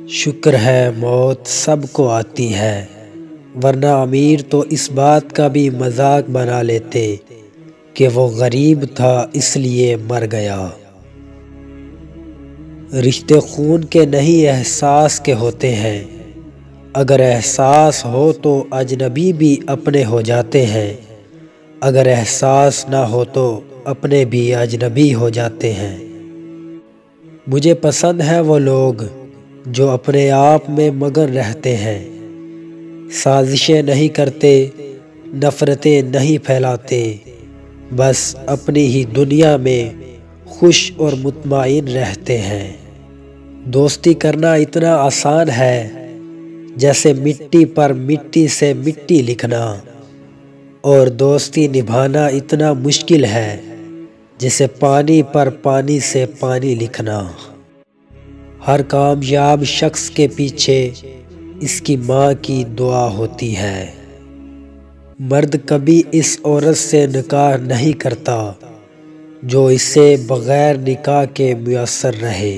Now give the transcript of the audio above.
شکر ہے موت سب کو آتی ہے، ورنہ امیر تو اس بات کا بھی مذاق بنا لیتے کہ وہ غریب تھا اس لیے مر گیا۔ رشتے خون کے نہیں احساس کے ہوتے ہیں، اگر احساس ہو تو اجنبی بھی اپنے ہو جاتے ہیں، اگر احساس نہ ہو تو اپنے بھی اجنبی ہو جاتے ہیں۔ مجھے پسند ہے وہ لوگ جو اپنے آپ میں مگن رہتے ہیں، سازشیں نہیں کرتے، نفرتیں نہیں پھیلاتے، بس اپنی ہی دنیا میں خوش اور مطمئن رہتے ہیں۔ دوستی کرنا اتنا آسان ہے جیسے مٹی پر مٹی سے مٹی لکھنا، اور دوستی نبھانا اتنا مشکل ہے جیسے پانی پر پانی سے پانی لکھنا۔ ہر کامیاب شخص کے پیچھے اس کی ماں کی دعا ہوتی ہے۔ مرد کبھی اس عورت سے نکاح نہیں کرتا جو اسے بغیر نکاح کے میسر رہے۔